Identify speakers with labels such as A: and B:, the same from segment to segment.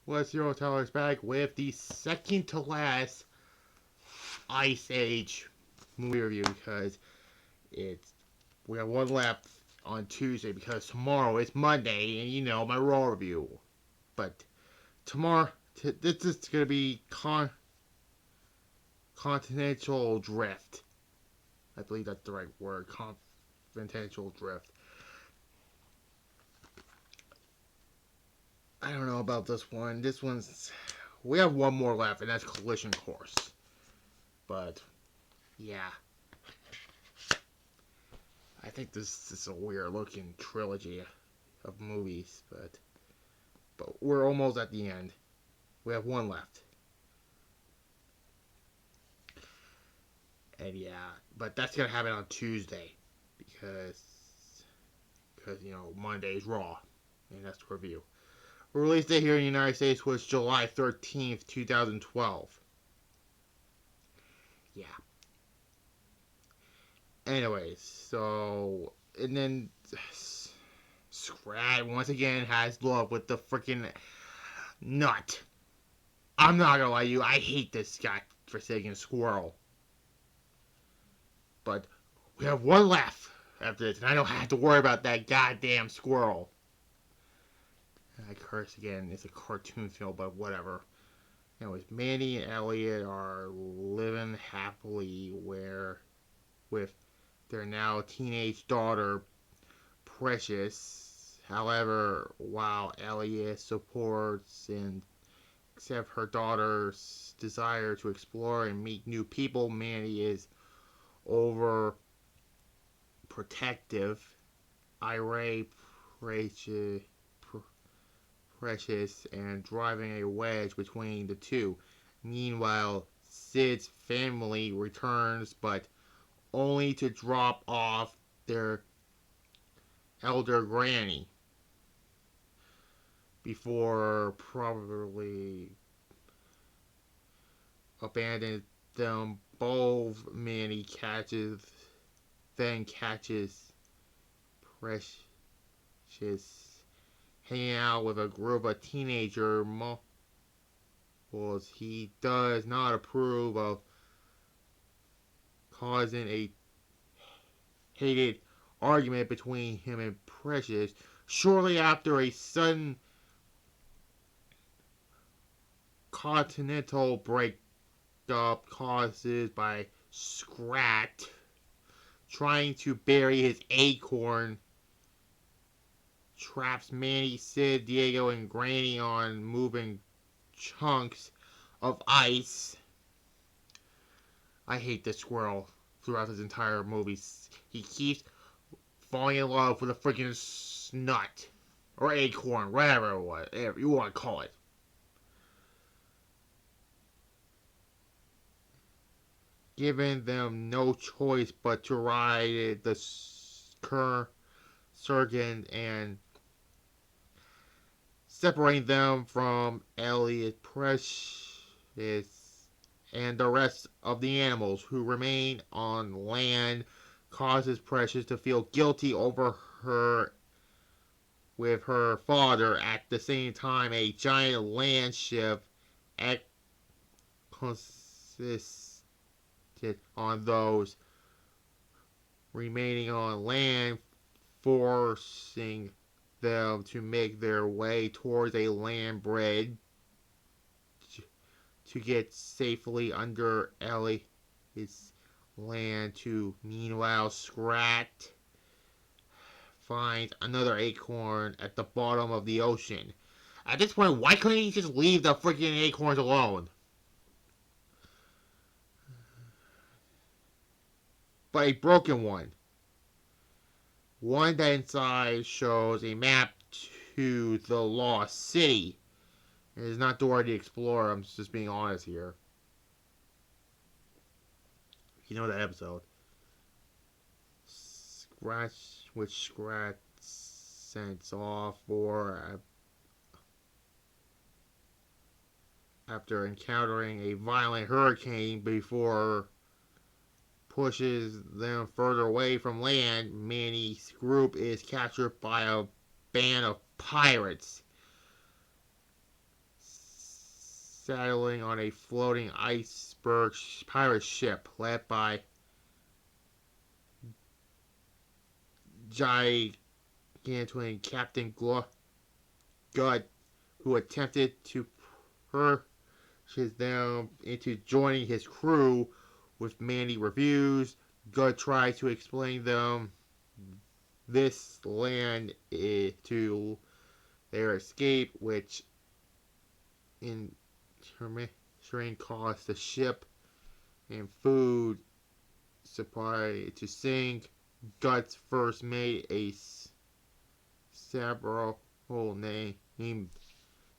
A: What's your Tyler's back with the second to last Ice Age movie review because it's we have one left on Tuesday because tomorrow is Monday and my Raw review. But tomorrow this is gonna be Continental Drift. I believe that's the right word. Continental Drift. I don't know about this one. This one's we have one more left and that's Collision Course. But yeah. I think this is a weird looking trilogy of movies, but we're almost at the end. We have one left. And yeah, but that's gonna happen on Tuesday because Monday's Raw, and that's the review. Release date here in the United States was July 13th, 2012. Yeah. Anyways, so and then Scrat once again has love with the freaking nut. I'm not gonna lie to you, I hate this guy forsaken squirrel. But we have one left after this, and I don't have to worry about that goddamn squirrel. I curse again, it's a cartoon film, but whatever. Anyways, Mandy and Elliot are living happily with their now teenage daughter, Precious. However, while Elliot supports and accepts her daughter's desire to explore and meet new people, Mandy is over protective, irate, precious, and driving a wedge between the two. Meanwhile, Sid's family returns, but only to drop off their elder granny before probably abandon them both. Manny catches Precious hanging out with a group of teenager models he does not approve of, causing a heated argument between him and Precious. Shortly after, a sudden Continental breakup caused by Scrat trying to bury his acorn traps Manny, Sid, Diego, and Granny on moving chunks of ice. I hate this squirrel throughout his entire movie. He keeps falling in love with a freaking nut or acorn, whatever you want to call it. Giving them no choice but to ride the surgeon and separating them from Elliot, Precious, and the rest of the animals who remain on land causes Precious to feel guilty over her with her father. At the same time, a giant land shift consisted on those remaining on land, forcing them to make their way towards a land bridge to get safely under Ellie's land. Meanwhile, Scrat finds another acorn at the bottom of the ocean. At this point, why couldn't he just leave the freaking acorns alone? But a broken one. One that inside shows a map to the Lost City. It is not Dora the Explorer, I'm just being honest here. You know that episode. Scratch sends off for after encountering a violent hurricane before pushes them further away from land. Manny's group is captured by a band of pirates. settling on a floating iceberg pirate ship led by gigantic Captain Gut, who attempted to pushes them into joining his crew. With Manny reviews, Gut tries to explain them this land to their escape, which in turn caused the ship and food supply to sink. Guts first made a several named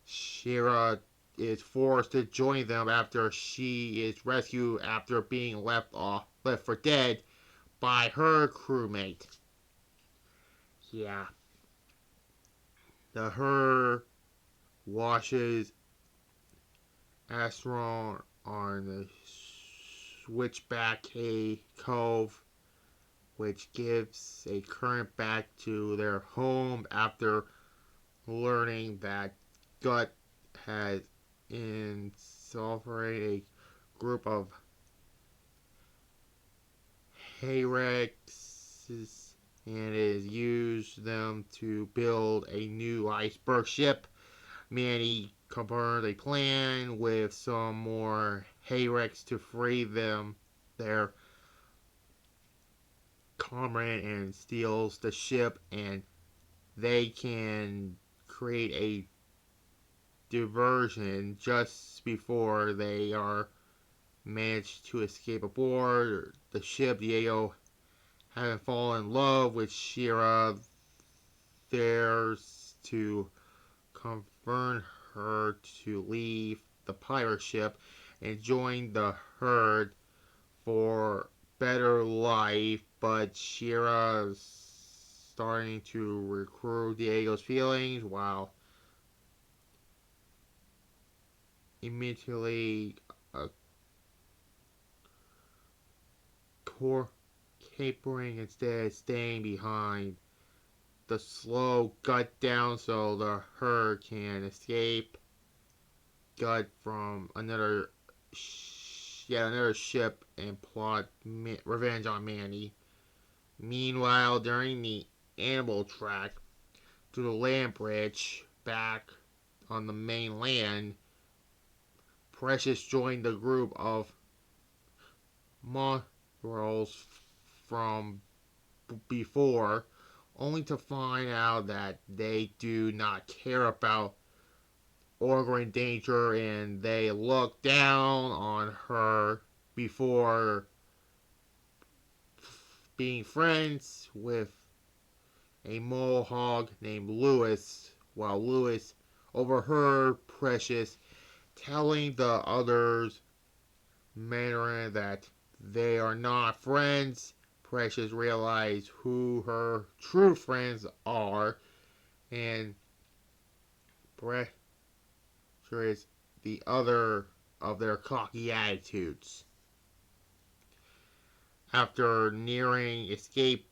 A: Shira is forced to join them after she is rescued after being left for dead by her crewmate. Yeah. The her washes Astron on the Switchback Cove, which gives a current back to their home after learning that Gut has infiltrated a group of Hayrexes and has used them to build a new iceberg ship. Manny confirmed a plan with some more Hayrex to free them their comrade and steals the ship, and they can create a diversion just before they are managed to escape aboard the ship. Diego, having fallen in love with Shira, dares to convert her to leave the pirate ship and join the herd for better life, but Shira's starting to recruit Diego's feelings while immediately capering instead, staying behind the slow Gut down so the herd can escape Gut from yet another ship and plot revenge on Manny. Meanwhile, during the animal track to the land bridge back on the mainland, Precious joined the group of mongrels from before, only to find out that they do not care about Orgrin danger and they look down on her before being friends with a mohawk named Lewis, while Lewis overheard Precious telling the others Mandarin that they are not friends. Precious realized who her true friends are, and Precious is the other of their cocky attitudes. After nearing escape,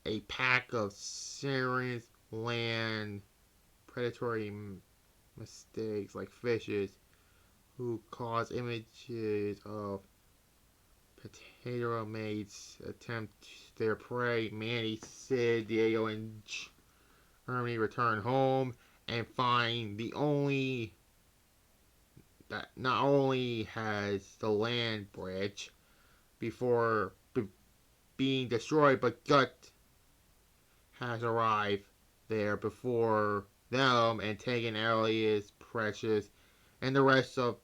A: a pack of Syrians land predatory mistakes like fishes who cause images of potato maids attempt their prey. Manny, Sid, Diego, and Ernie return home and find that not only has the land bridge before being destroyed, but Gut has arrived there before them and taken Elias, Precious, and the rest of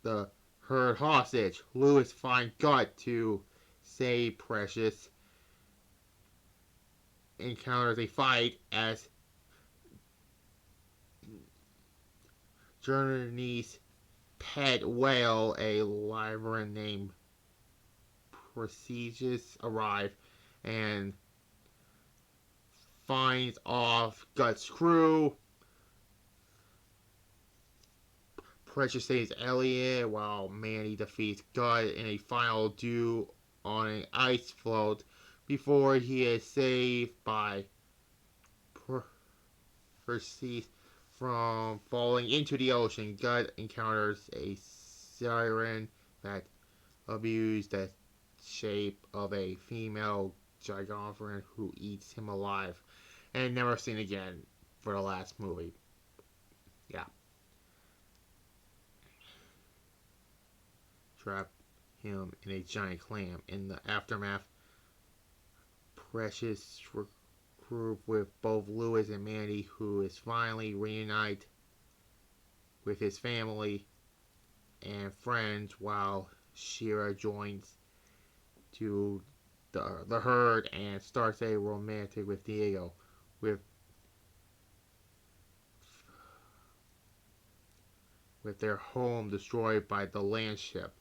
A: the herd hostage. Lewis finds Gut to save Precious, encounters a fight as Journey's pet whale, a wyvern named Precious, arrive and finds off Gut's crew. Precious saves Elliot while Manny defeats Gut in a final duel on an ice float before he is saved by Precious from falling into the ocean, Gut encounters a siren that abused the shape of a female gigantophoran who eats him alive and never seen again for the last movie. Yeah. Trap him in a giant clam. In the aftermath, Precious regroup with both Lewis and Mandy, who is finally reunited with his family and friends, while Shira joins to the herd and starts a romantic with Diego, with their home destroyed by the land ship.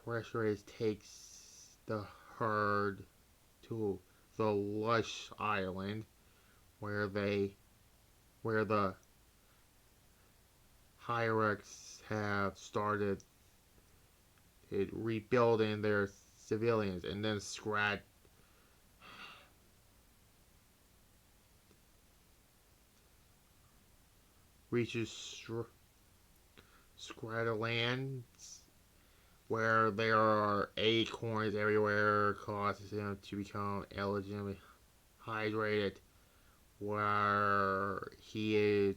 A: Precious takes the herd to the lush island where the hierarchs have started rebuilding their civilians, and then Scrat reaches Scrataland where there are acorns everywhere, causes him to become illegitimately hydrated, where he is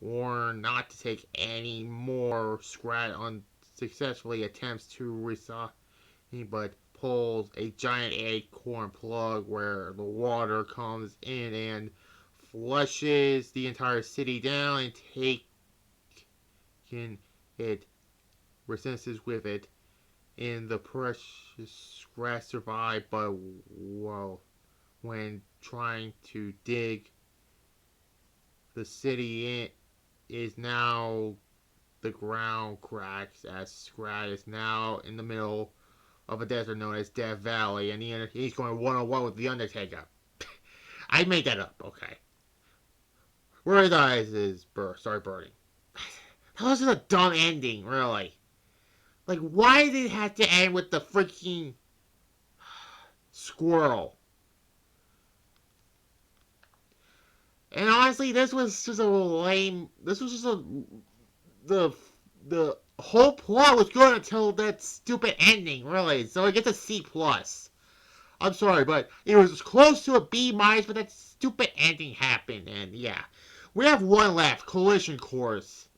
A: warned not to take any more. Scrat unsuccessfully attempts to resolve, but pulls a giant acorn plug where the water comes in and flushes the entire city down, and taking it resists with it. In the Precious Scrat survive, but well, when trying to dig the city in is now the ground cracks as Scrat is now in the middle of a desert known as Death Valley, and he's going one-on-one with the Undertaker. I made that up, okay. Where his eyes start burning. That was just a dumb ending, really. Like, why did it have to end with the freaking squirrel? And honestly, this was just a lame. This was just the whole plot was good until that stupid ending, really. So it gets a C plus. I'm sorry, but it was close to a B minus, but that stupid ending happened, and yeah, we have one left, Collision Course.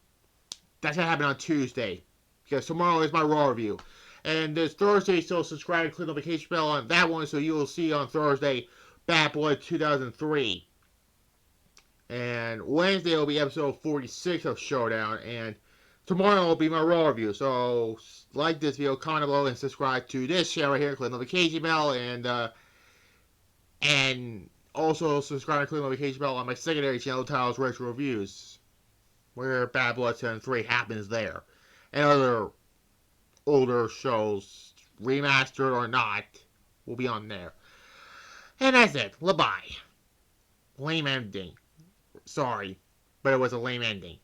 A: That's gonna happen on Tuesday, because tomorrow is my Raw review, and this Thursday, so subscribe and click the notification bell on that one, so you will see on Thursday Bad Boy 2003. And Wednesday will be episode 46 of Showdown, and tomorrow will be my Raw review. So like this video, comment below, and subscribe to this channel right here. Click the notification bell, and also subscribe and click the notification bell on my secondary channel, Tiles Retro Reviews, where Bad Blood 73 happens there, and other older shows, remastered or not, will be on there. And that's it. Bye-bye. Lame ending. Sorry, but it was a lame ending.